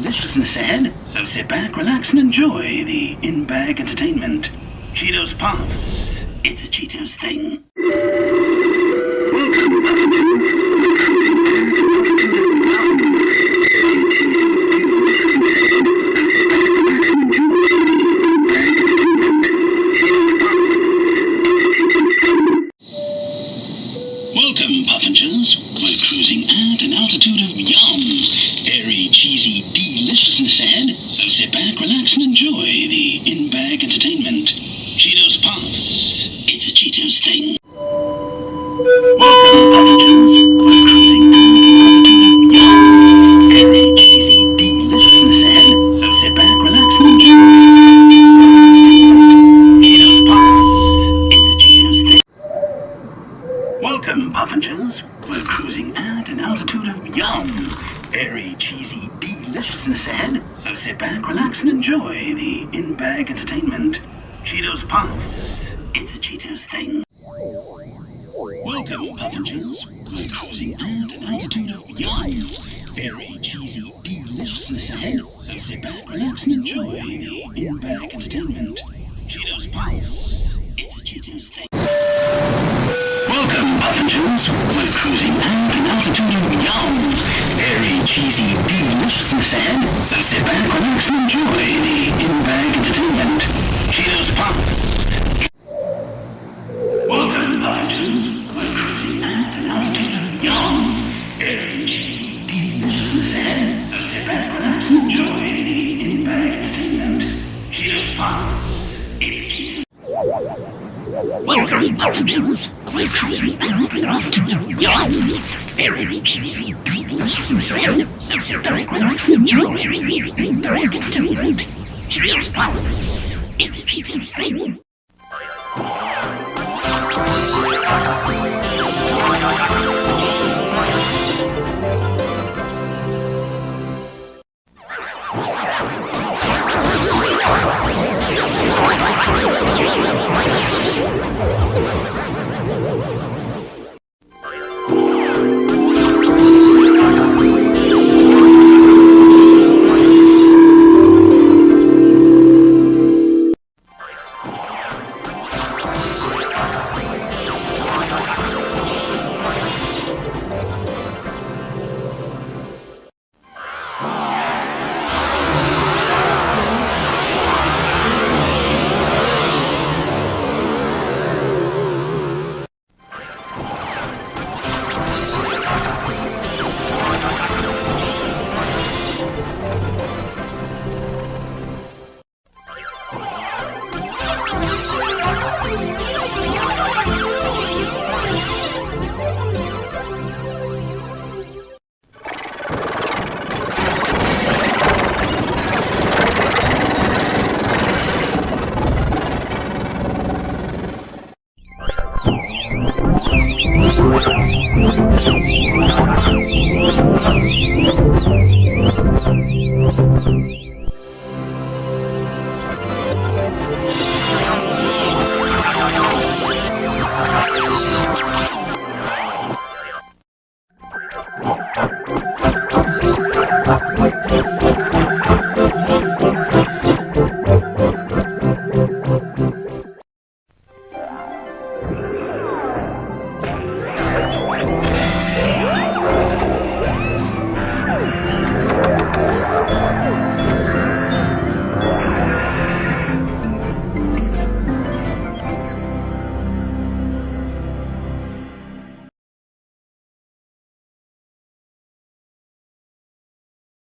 deliciousness ahead, so sit back, relax, and enjoy the in-bag entertainment. Cheetos Puffs. It's a Cheetos thing. Welcome, Puffinchers. We're cruising at an altitude of yum. Airy, cheesy deliciousness ahead, so sit back, relax, and enjoy the in-bag entertainment. Cheetos Puffs. It's a Cheetos thing. Welcome, Puffinchers. We're cruising at an altitude of yum. Airy, cheesy deliciousness ahead, so sit back, relax, and enjoy. Cheetos Puffs. It's a Cheetos thing. Welcome, Puffinchers. We're cruising at an altitude of yum. Airy, cheesy deliciousness ahead, so sit back, relax, and enjoy the in-bag entertainment. Cheetos Puffs. It's a Cheetos thing. Welcome, Puffinchers. We're cruising at an altitude of yum. Airy, cheesy deliciousness ahead, so sit back, relax, and enjoy the in-bag entertainment. Cheetos Puffs. It's a Cheetos thing. Welcome, Puffinchers. We're cruising at an altitude of yum. Airy, cheesy deliciousness ahead, so sit back, relax, and enjoy the in-bag entertainment. Cheetos Puffs. Welcome, Puffinchers. We're cruising at an altitude of yum. Airy, cheesy deliciousness ahead, so sit back, relax, and enjoy the in-bag entertainment. Cheetos Puffs. It's a Cheetos. Welcome, Puffinchers. We're cruising at an altitude of yum. Airy, cheesy deliciousness ahead, so sit back, relax, and enjoy the in-bag entertainment. Cheetos Puffs.